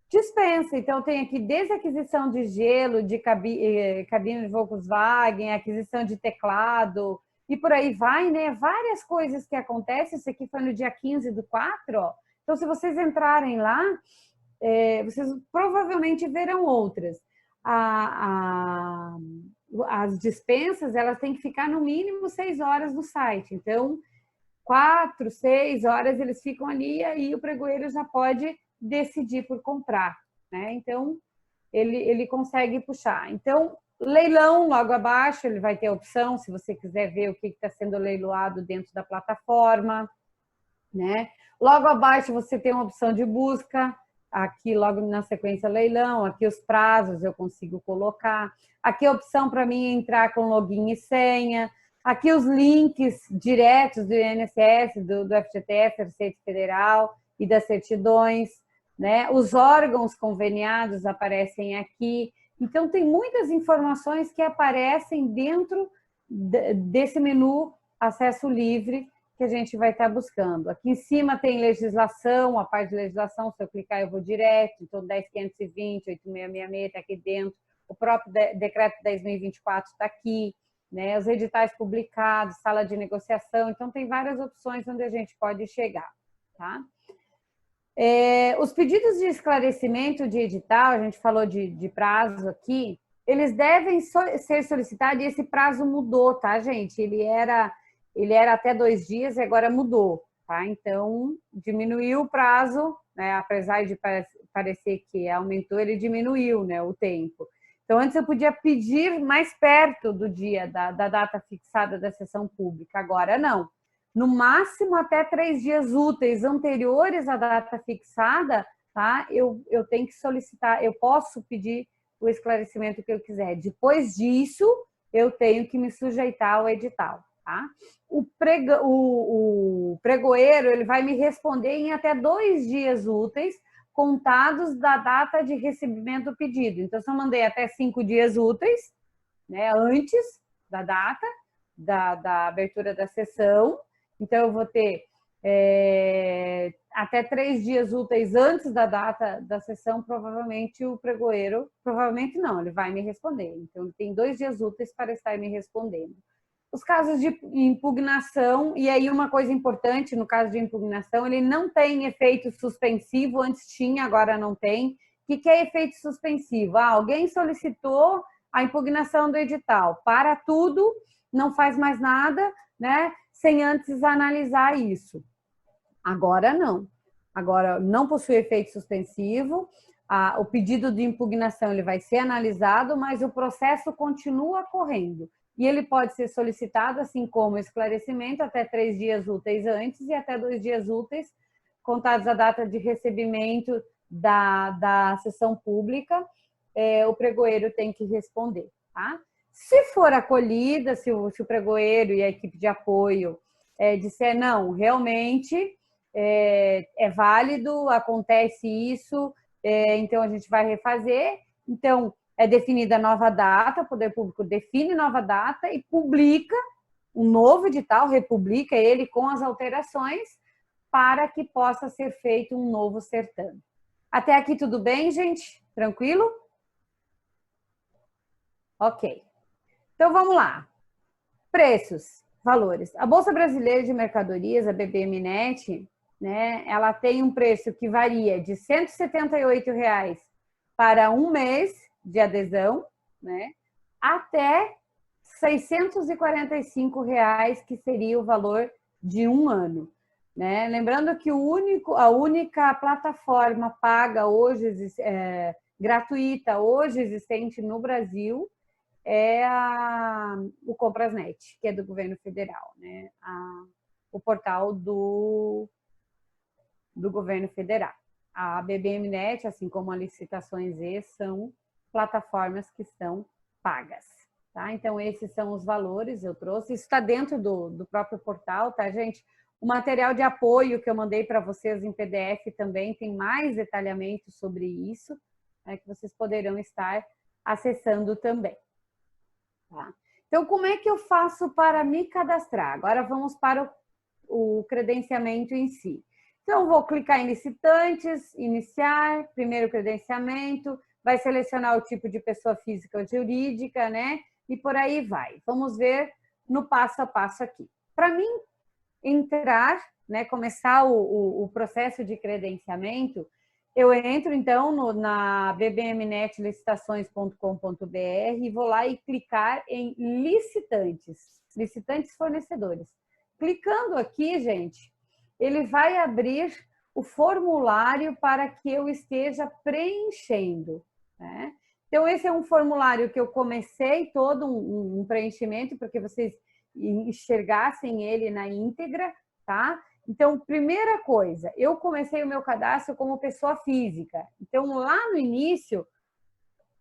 dispensa. Então, tem aqui desde a aquisição de gelo, de cabine de Volkswagen, aquisição de teclado, e por aí vai, né? Várias coisas que acontecem. Isso aqui foi no dia 15/4, ó. Então, se vocês entrarem lá, vocês provavelmente verão outras. As dispensas, elas têm que ficar no mínimo 6 horas no site. Então, 4, 6 horas eles ficam ali e aí o pregoeiro já pode decidir por comprar, né? Então, ele consegue puxar. Então, leilão, logo abaixo, ele vai ter a opção, se você quiser ver o que está sendo leiloado dentro da plataforma, né? Logo abaixo você tem uma opção de busca, aqui logo na sequência leilão, aqui os prazos eu consigo colocar, aqui a opção para mim entrar com login e senha, aqui os links diretos do INSS, do FGTS, Receita Federal e das certidões, né? Os órgãos conveniados aparecem aqui. Então, tem muitas informações que aparecem dentro desse menu acesso livre que a gente vai estar buscando. Aqui em cima tem legislação, a parte de legislação, se eu clicar eu vou direto, então 10.520, 8666 está aqui dentro, o próprio decreto 10.024 está aqui, né? Os editais publicados, sala de negociação, então tem várias opções onde a gente pode chegar, tá? Os pedidos de esclarecimento de edital, a gente falou de prazo aqui, eles devem ser solicitados e esse prazo mudou, tá, gente? Ele era até 2 dias e agora mudou, tá? Então, diminuiu o prazo, né? Apesar de parecer que aumentou, ele diminuiu, né, o tempo. Então, antes eu podia pedir mais perto do dia da data fixada da sessão pública, agora não. No máximo até 3 dias úteis anteriores à data fixada, tá? Eu tenho que solicitar, eu posso pedir o esclarecimento que eu quiser. Depois disso, eu tenho que me sujeitar ao edital, tá? O pregoeiro, ele vai me responder em até 2 dias úteis, contados da data de recebimento do pedido. Então, se eu mandei até 5 dias úteis, né, antes da data da abertura da sessão, então eu vou ter até 3 dias úteis antes da data da sessão, provavelmente o pregoeiro, provavelmente não, ele vai me responder. Então, ele tem 2 dias úteis para estar me respondendo. Os casos de impugnação, e aí uma coisa importante, no caso de impugnação, ele não tem efeito suspensivo, antes tinha, agora não tem. O que é efeito suspensivo? Alguém solicitou a impugnação do edital, para tudo, não faz mais nada, né, sem antes analisar isso. Agora não. Agora não possui efeito suspensivo, o pedido de impugnação ele vai ser analisado, mas o processo continua correndo. E ele pode ser solicitado, assim como esclarecimento, até 3 dias úteis antes e até 2 dias úteis, contados a data de recebimento da sessão pública, o pregoeiro tem que responder, tá? Se for acolhida, se o pregoeiro e a equipe de apoio disser, não, realmente é válido, acontece isso, então a gente vai refazer, então é definida nova data, o poder público define nova data e publica um novo edital, republica ele com as alterações para que possa ser feito um novo certame. Até aqui tudo bem, gente? Tranquilo? Ok. Então vamos lá. Preços, valores. A Bolsa Brasileira de Mercadorias, a BBMNet, né, ela tem um preço que varia de R$ 178,00 para 1 mês de adesão, né, até R$ 645,00, que seria o valor de 1 ano. Né? Lembrando que a única plataforma paga hoje, gratuita, hoje existente no Brasil, é o Comprasnet, que é do governo federal, né? O portal do governo federal. A BBMNet, assim como a Licitações E, são plataformas que são pagas, tá? Então, esses são os valores, eu trouxe. Isso está dentro do próprio portal, tá, gente? O material de apoio que eu mandei para vocês em PDF também tem mais detalhamento sobre isso, né, que vocês poderão estar acessando também. Tá? Então, como é que eu faço para me cadastrar? Agora vamos para o credenciamento em si. Então, vou clicar em licitantes, iniciar, primeiro credenciamento, vai selecionar o tipo de pessoa física ou jurídica, né? E por aí vai. Vamos ver no passo a passo aqui. Para mim entrar, né, começar o processo de credenciamento, eu entro, então, na bbmnetlicitações.com.br e vou lá e clicar em licitantes fornecedores. Clicando aqui, gente, ele vai abrir o formulário para que eu esteja preenchendo, né? Então, esse é um formulário que eu comecei todo um preenchimento para que vocês enxergassem ele na íntegra, tá? Então, primeira coisa, eu comecei o meu cadastro como pessoa física. Então, lá no início,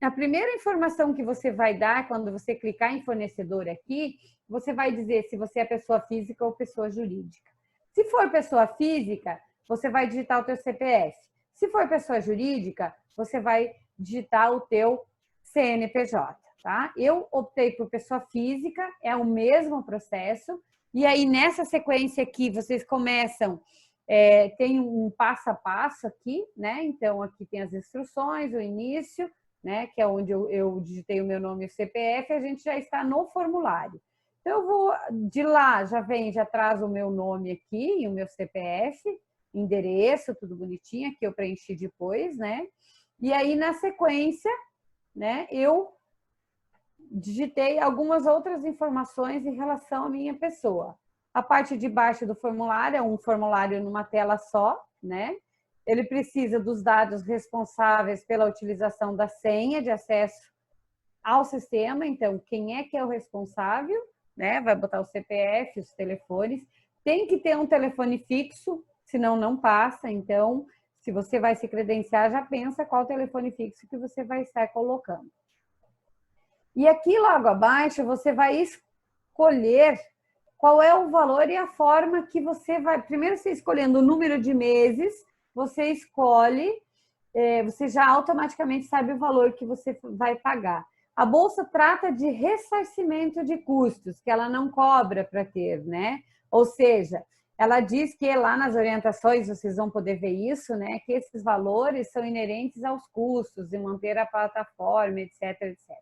a primeira informação que você vai dar quando você clicar em fornecedor aqui, você vai dizer se você é pessoa física ou pessoa jurídica. Se for pessoa física, você vai digitar o teu CPF. Se for pessoa jurídica, você vai digitar o teu CNPJ, tá? Eu optei por pessoa física, é o mesmo processo. E aí, nessa sequência aqui, vocês começam, tem um passo a passo aqui, né? Então, aqui tem as instruções, o início, né? Que é onde eu digitei o meu nome e o CPF, a gente já está no formulário. Então, eu vou de lá, já traz o meu nome aqui e o meu CPF, endereço, tudo bonitinho, que eu preenchi depois, né? E aí, na sequência, né, eu digitei algumas outras informações em relação à minha pessoa. A parte de baixo do formulário é um formulário numa tela só, né? Ele precisa dos dados responsáveis pela utilização da senha de acesso ao sistema. Então, quem é que é o responsável, né? Vai botar o CPF, os telefones. Tem que ter um telefone fixo, senão não passa. Então, se você vai se credenciar, já pensa qual telefone fixo que você vai estar colocando. E aqui logo abaixo você vai escolher qual é o valor e a forma que você vai... Primeiro você escolhendo o número de meses, você escolhe, você já automaticamente sabe o valor que você vai pagar. A Bolsa trata de ressarcimento de custos, que ela não cobra para ter, né? Ou seja, ela diz que lá nas orientações, vocês vão poder ver isso, né? Que esses valores são inerentes aos custos de manter a plataforma, etc, etc.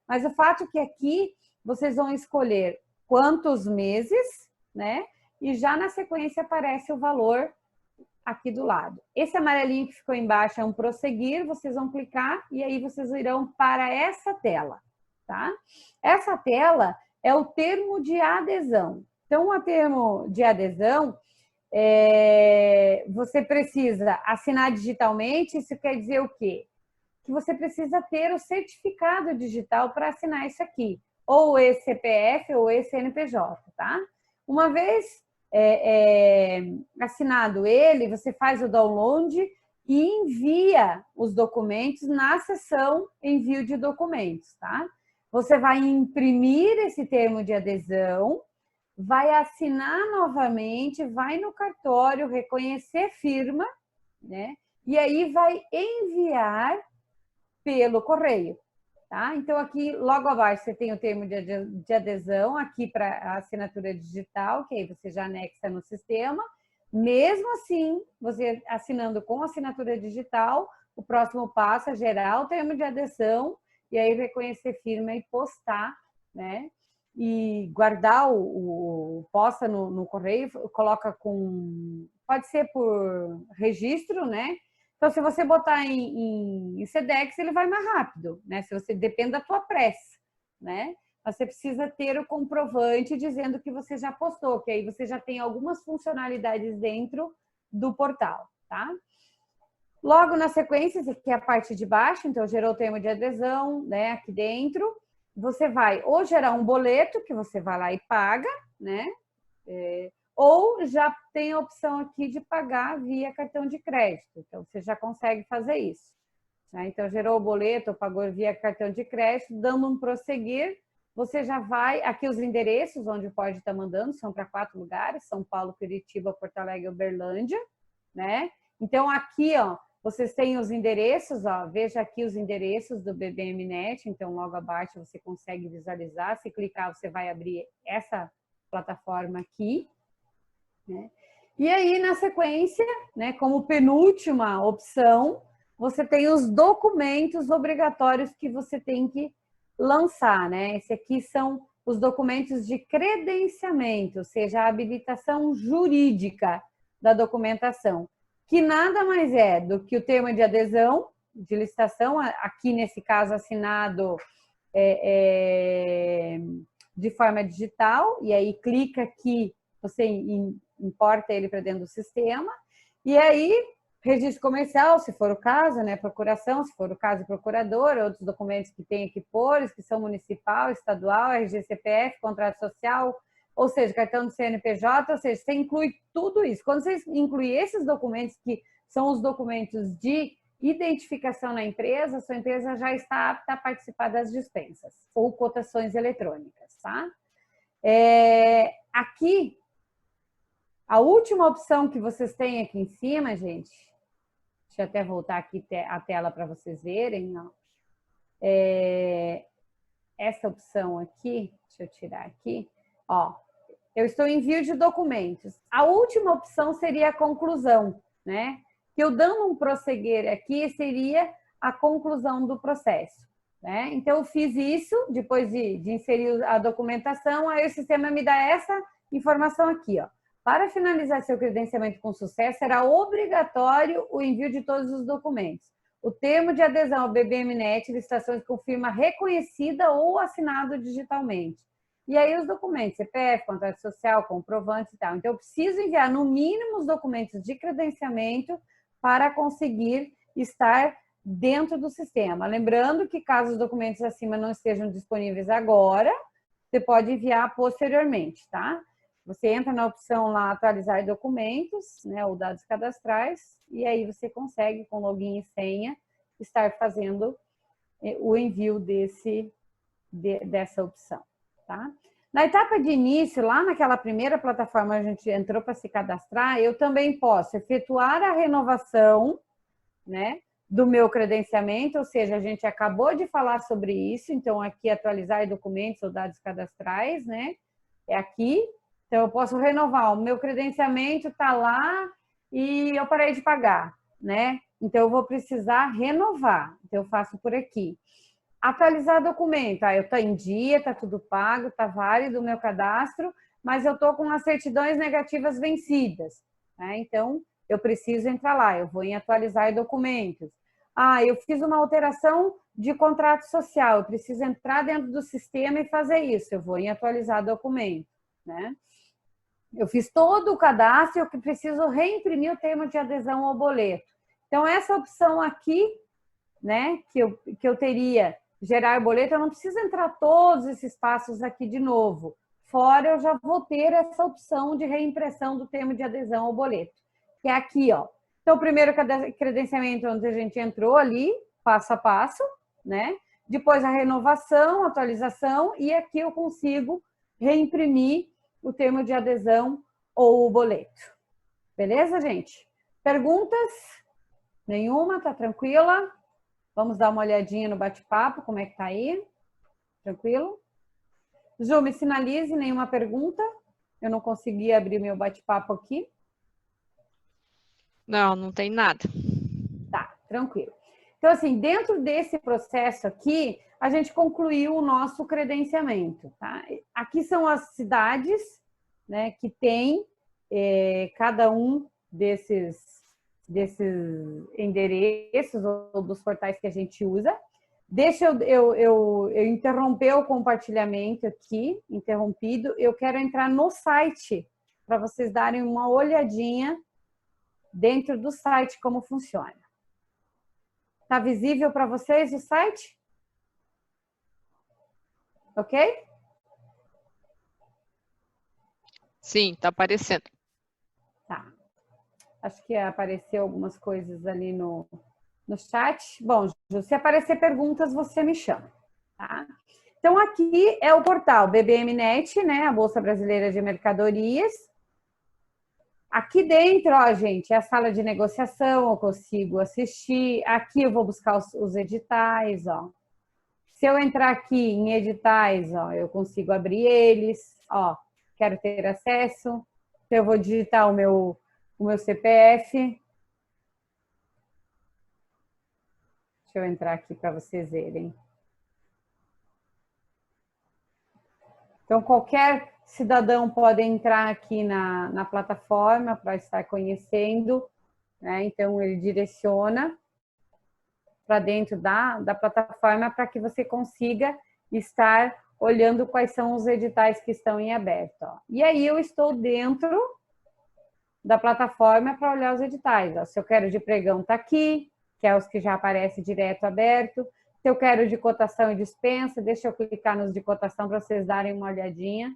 Mas o fato é que aqui vocês vão escolher quantos meses, né? E já na sequência aparece o valor aqui do lado. Esse amarelinho que ficou embaixo é um prosseguir, vocês vão clicar e aí vocês irão para essa tela, tá? Essa tela é o termo de adesão. Então, o termo de adesão, você precisa assinar digitalmente, isso quer dizer o quê? Que você precisa ter o certificado digital para assinar isso aqui, ou esse CPF ou esse CNPJ, tá? Uma vez assinado ele, você faz o download e envia os documentos na seção envio de documentos, tá? Você vai imprimir esse termo de adesão, vai assinar novamente, vai no cartório, reconhecer firma, né? E aí vai enviar pelo correio, tá? Então, aqui, logo abaixo, você tem o termo de adesão, aqui para a assinatura digital, que aí você já anexa no sistema. Mesmo assim, você assinando com assinatura digital, o próximo passo é gerar o termo de adesão e aí reconhecer firma e postar, né? E guardar posta no correio, coloca pode ser por registro, né? Então, se você botar em Sedex, ele vai mais rápido, né? Se você depende da tua pressa, né? Você precisa ter o comprovante dizendo que você já postou, que aí você já tem algumas funcionalidades dentro do portal, tá? Logo na sequência, que é a parte de baixo, então gerou o termo de adesão, né? Aqui dentro, você vai ou gerar um boleto, que você vai lá e paga, né? Ou já tem a opção aqui de pagar via cartão de crédito. Então, você já consegue fazer isso, né? Então, gerou o boleto ou pagou via cartão de crédito, dando um prosseguir, você já vai... Aqui os endereços onde pode estar mandando são para 4 lugares, São Paulo, Curitiba, Porto Alegre e Uberlândia, né? Então, aqui, ó, vocês têm os endereços, ó, veja aqui os endereços do BBMnet, então logo abaixo você consegue visualizar. Se clicar, você vai abrir essa plataforma aqui, né? E aí, na sequência, né, como penúltima opção, você tem os documentos obrigatórios que você tem que lançar, né? Esse aqui são os documentos de credenciamento, ou seja, a habilitação jurídica da documentação, que nada mais é do que o termo de adesão, de licitação, aqui nesse caso assinado de forma digital, e aí clica aqui, você importa ele para dentro do sistema, e aí registro comercial, se for o caso, né, procuração, se for o caso, procurador, outros documentos que tem que pôr, inscrição municipal, estadual, RG, CPF, contrato social, ou seja, cartão do CNPJ, ou seja, você inclui tudo isso. Quando você inclui esses documentos, que são os documentos de identificação na empresa, sua empresa já está apta a participar das dispensas ou cotações eletrônicas, tá? Aqui, a última opção que vocês têm aqui em cima, gente, deixa eu até voltar aqui a tela para vocês verem, ó. Essa opção aqui, deixa eu tirar aqui, ó, eu estou em envio de documentos. A última opção seria a conclusão, né? Que eu dando um prosseguir aqui seria a conclusão do processo, né? Então eu fiz isso, depois de inserir a documentação, aí o sistema me dá essa informação aqui, ó. Para finalizar seu credenciamento com sucesso, será obrigatório o envio de todos os documentos. O termo de adesão ao BBMNet, licitações com firma reconhecida ou assinado digitalmente. E aí os documentos, CPF, contrato social, comprovantes e tal. Então eu preciso enviar no mínimo os documentos de credenciamento para conseguir estar dentro do sistema. Lembrando que caso os documentos acima não estejam disponíveis agora, você pode enviar posteriormente, tá? Você entra na opção lá, atualizar documentos, né, ou dados cadastrais, e aí você consegue, com login e senha, estar fazendo o envio dessa opção, tá? Na etapa de início, lá naquela primeira plataforma a gente entrou para se cadastrar, eu também posso efetuar a renovação, né, do meu credenciamento, ou seja, a gente acabou de falar sobre isso, então aqui atualizar documentos ou dados cadastrais, né, é aqui. Então eu posso renovar, o meu credenciamento está lá e eu parei de pagar, né, então eu vou precisar renovar, então eu faço por aqui. Atualizar documento, eu estou em dia, está tudo pago, está válido o meu cadastro, mas eu estou com as certidões negativas vencidas, né? Então eu preciso entrar lá, eu vou em atualizar documentos. Eu fiz uma alteração de contrato social, eu preciso entrar dentro do sistema e fazer isso, eu vou em atualizar documento, né? Eu fiz todo o cadastro, eu preciso reimprimir o termo de adesão ao boleto. Então essa opção aqui, né, que eu teria gerar boleto, eu não preciso entrar todos esses passos aqui de novo. Fora eu já vou ter essa opção de reimpressão do termo de adesão ao boleto, que é aqui, ó. Então, o primeiro credenciamento onde a gente entrou ali, passo a passo, né? Depois a renovação, atualização, e aqui eu consigo reimprimir o termo de adesão ou o boleto. Beleza, gente? Perguntas? Nenhuma? Tá tranquila? Vamos dar uma olhadinha no bate-papo, como é que tá aí? Tranquilo? Ju, me sinalize, nenhuma pergunta? Eu não consegui abrir meu bate-papo aqui. Não, não tem nada. Tá, tranquilo. Então, assim, dentro desse processo aqui, a gente concluiu o nosso credenciamento, tá? Aqui são as cidades, né, que tem cada um desses endereços ou dos portais que a gente usa. Deixa eu interromper o compartilhamento aqui, interrompido. Eu quero entrar no site para vocês darem uma olhadinha dentro do site como funciona. Está visível para vocês o site? Ok? Sim, está aparecendo. Tá. Acho que apareceu algumas coisas ali no chat. Bom, Ju, se aparecer perguntas, você me chama, tá? Então, aqui é o portal BBMNet, né? A Bolsa Brasileira de Mercadorias. Aqui dentro, ó, gente, é a sala de negociação, eu consigo assistir. Aqui eu vou buscar os editais, ó. Se eu entrar aqui em editais, ó, eu consigo abrir eles, ó. Quero ter acesso. Então, eu vou digitar o meu CPF. Deixa eu entrar aqui para vocês verem. Então, qualquer cidadão pode entrar aqui na plataforma para estar conhecendo, né? Então, ele direciona para dentro da plataforma para que você consiga estar olhando quais são os editais que estão em aberto. Ó. E aí, eu estou dentro da plataforma para olhar os editais. Ó. Se eu quero de pregão, está aqui, que é os que já aparecem direto aberto. Se eu quero de cotação e dispensa, deixa eu clicar nos de cotação para vocês darem uma olhadinha.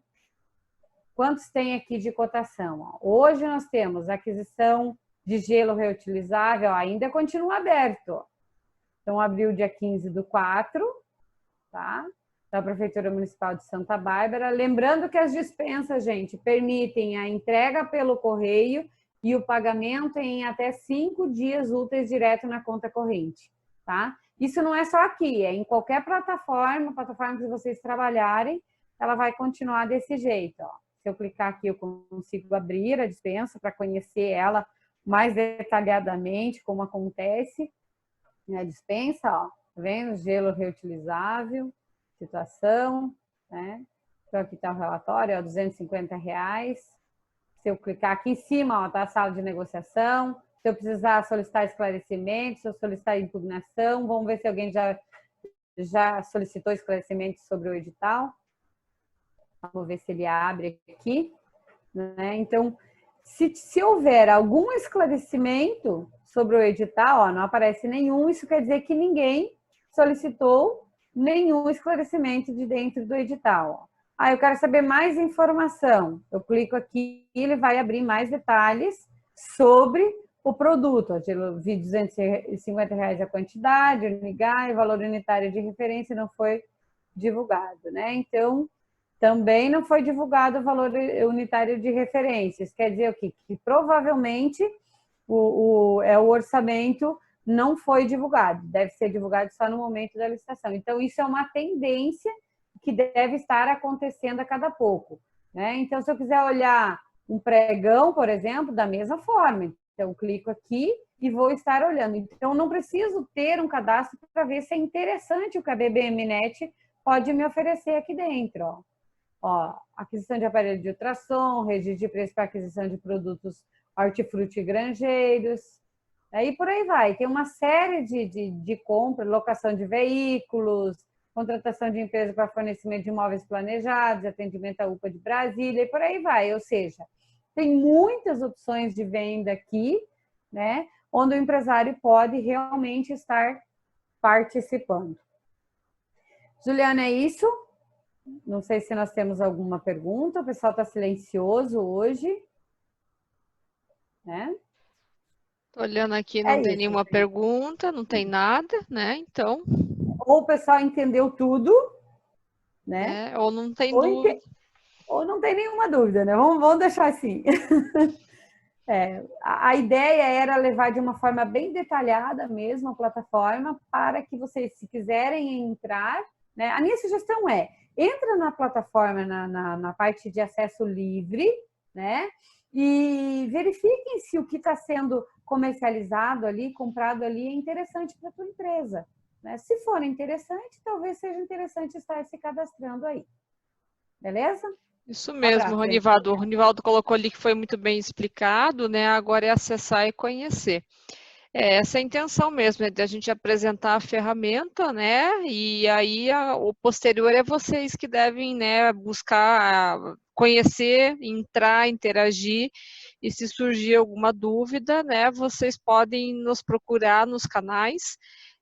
Quantos tem aqui de cotação? Ó? Hoje nós temos aquisição de gelo reutilizável, ó, ainda continua aberto. Ó. Então, abriu dia 15/4, tá? Da Prefeitura Municipal de Santa Bárbara. Lembrando que as dispensas, gente, permitem a entrega pelo correio e o pagamento em até 5 dias úteis direto na conta corrente, tá? Isso não é só aqui, é em qualquer plataforma que vocês trabalharem, ela vai continuar desse jeito, ó. Se eu clicar aqui, eu consigo abrir a dispensa para conhecer ela mais detalhadamente, como acontece na dispensa, ó. Tá vendo? Gelo reutilizável, situação, né? Então, aqui está o relatório, ó, R$250. Se eu clicar aqui em cima, ó, tá a sala de negociação. Se eu precisar solicitar esclarecimento, se eu solicitar impugnação, vamos ver se alguém já solicitou esclarecimento sobre o edital. Vamos ver se ele abre aqui, né? Então, se houver algum esclarecimento sobre o edital, ó, não aparece nenhum, isso quer dizer que ninguém solicitou nenhum esclarecimento de dentro do edital. Ó. Eu quero saber mais informação. Eu clico aqui e ele vai abrir mais detalhes sobre o produto. De R$250 a quantidade, Unigai, valor unitário de referência não foi divulgado, né? Então, também não foi divulgado o valor unitário de referência. Isso quer dizer o quê? Que provavelmente o orçamento não foi divulgado. Deve ser divulgado só no momento da licitação. Então, isso é uma tendência que deve estar acontecendo a cada pouco, né? Então, se eu quiser olhar um pregão, por exemplo, da mesma forma. Então, eu clico aqui e vou estar olhando. Então, não preciso ter um cadastro para ver se é interessante o que a BBMnet pode me oferecer aqui dentro, ó. Ó, aquisição de aparelho de ultrassom, registro de preço para aquisição de produtos hortifruti e granjeiros, aí por aí vai. Tem uma série de compras, locação de veículos, contratação de empresa para fornecimento de imóveis planejados, atendimento à UPA de Brasília, e por aí vai. Ou seja, tem muitas opções de venda aqui, né, onde o empresário pode realmente estar participando. Juliana, é isso? Não sei se nós temos alguma pergunta, o pessoal está silencioso hoje, né? Tô olhando aqui, não tem nenhuma pergunta, não tem nada, né? Então... Ou o pessoal entendeu tudo, né? Ou não tem dúvida. Ou não tem nenhuma dúvida, né? Vamos deixar assim. A ideia era levar de uma forma bem detalhada mesmo a plataforma para que vocês, se quiserem entrar, né? A minha sugestão entra na plataforma, na parte de acesso livre, né? E verifiquem se o que está sendo comercializado ali, comprado ali, é interessante para a tua empresa. Né? Se for interessante, talvez seja interessante estar se cadastrando aí. Beleza? Isso mesmo, Ronivaldo. O Ronivaldo colocou ali que foi muito bem explicado, né? Agora é acessar e conhecer. Essa é a intenção mesmo, de a gente apresentar a ferramenta, né? E aí o posterior é vocês que devem, né, buscar conhecer, entrar, interagir, e se surgir alguma dúvida, né, vocês podem nos procurar nos canais.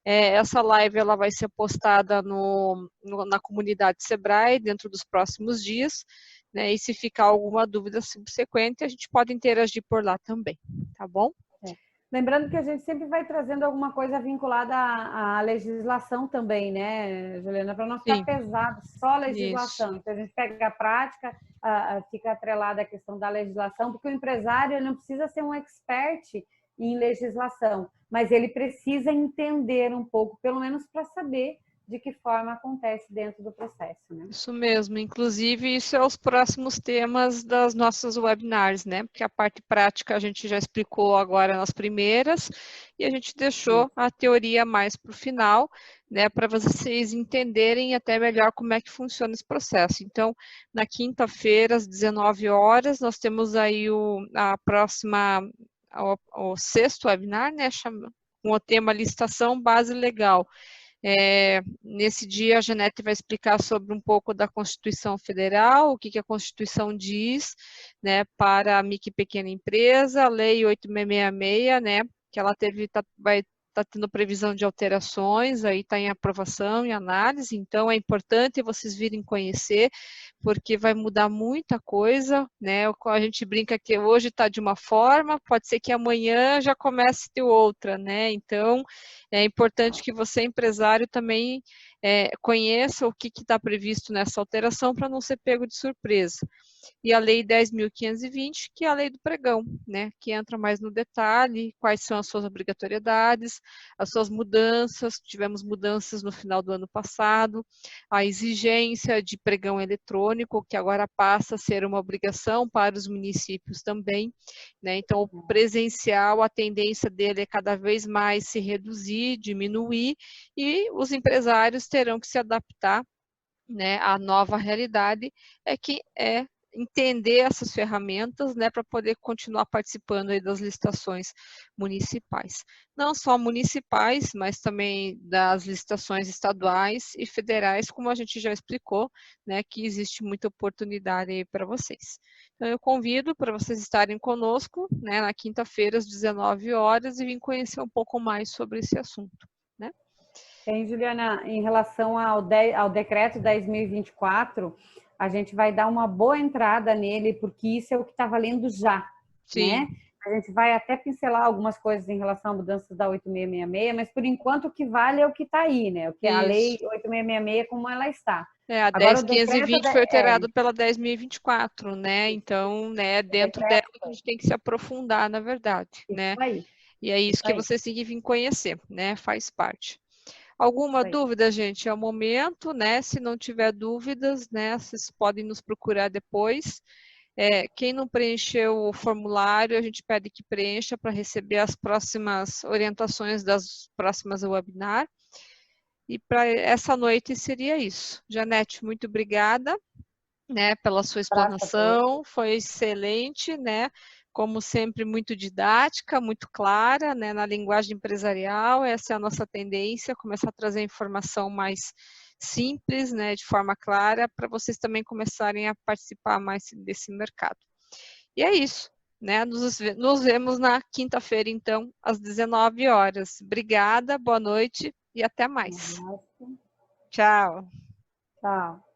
Essa live ela vai ser postada na comunidade Sebrae dentro dos próximos dias, né? E se ficar alguma dúvida subsequente, a gente pode interagir por lá também, tá bom? Lembrando que a gente sempre vai trazendo alguma coisa vinculada à legislação também, né, Juliana? Para não ficar pesado só a legislação. Isso. Então, a gente pega a prática, fica atrelada à questão da legislação, porque o empresário não precisa ser um expert em legislação, mas ele precisa entender um pouco, pelo menos para saber de que forma acontece dentro do processo, né? Isso mesmo, inclusive isso é os próximos temas das nossas webinars, né? Porque a parte prática a gente já explicou agora nas primeiras e a gente deixou a teoria mais para o final, né? Para vocês entenderem até melhor como é que funciona esse processo. Então, na quinta-feira, às 19 horas, nós temos aí a próxima, o sexto webinar, né? Com o tema licitação base legal. Nesse dia, a Janete vai explicar sobre um pouco da Constituição Federal, o que a Constituição diz, né, para a micro e pequena empresa, a Lei 8666, né, que ela vai estar tendo previsão de alterações, aí está em aprovação e análise, então é importante vocês virem conhecer, porque vai mudar muita coisa, né, a gente brinca que hoje está de uma forma, pode ser que amanhã já comece a ter outra, né, então é importante que você, empresário, também conheça o que está previsto nessa alteração para não ser pego de surpresa. E a Lei 10.520, que é a lei do pregão, né, que entra mais no detalhe, quais são as suas obrigatoriedades, as suas mudanças, tivemos mudanças no final do ano passado, a exigência de pregão eletrônico, que agora passa a ser uma obrigação para os municípios também, né, então o presencial, a tendência dele é cada vez mais se reduzir, diminuir, e os empresários terão que se adaptar, né, à nova realidade, que é entender essas ferramentas, né, para poder continuar participando aí das licitações municipais. Não só municipais, mas também das licitações estaduais e federais, como a gente já explicou, né, que existe muita oportunidade aí para vocês. Então, eu convido para vocês estarem conosco, né, na quinta-feira, às 19 horas, e vir conhecer um pouco mais sobre esse assunto, né? Tem, Juliana, em relação ao decreto 10.024, a gente vai dar uma boa entrada nele, porque isso é o que está valendo já, Sim. Né? A gente vai até pincelar algumas coisas em relação à mudança da 8666, mas por enquanto o que vale é o que está aí, né? O que a lei 8666 como ela está. A 10.520 foi alterado pela 10.024, né? Então, né, dentro dela a gente tem que se aprofundar, na verdade, né? Aí. E é isso que vocês têm que vir conhecer, né? Faz parte. Alguma dúvida, gente? É o momento, né? Se não tiver dúvidas, né? Vocês podem nos procurar depois. Quem não preencheu o formulário, a gente pede que preencha para receber as próximas orientações das próximas webinar. E para essa noite seria isso. Janete, muito obrigada, né, pela sua explanação. Foi excelente, né? Como sempre, muito didática, muito clara, né, na linguagem empresarial. Essa é a nossa tendência, começar a trazer informação mais simples, né, de forma clara, para vocês também começarem a participar mais desse mercado. E é isso, né? Nos vemos na quinta-feira, então, às 19 horas. Obrigada, boa noite e até mais. Tchau. Tchau.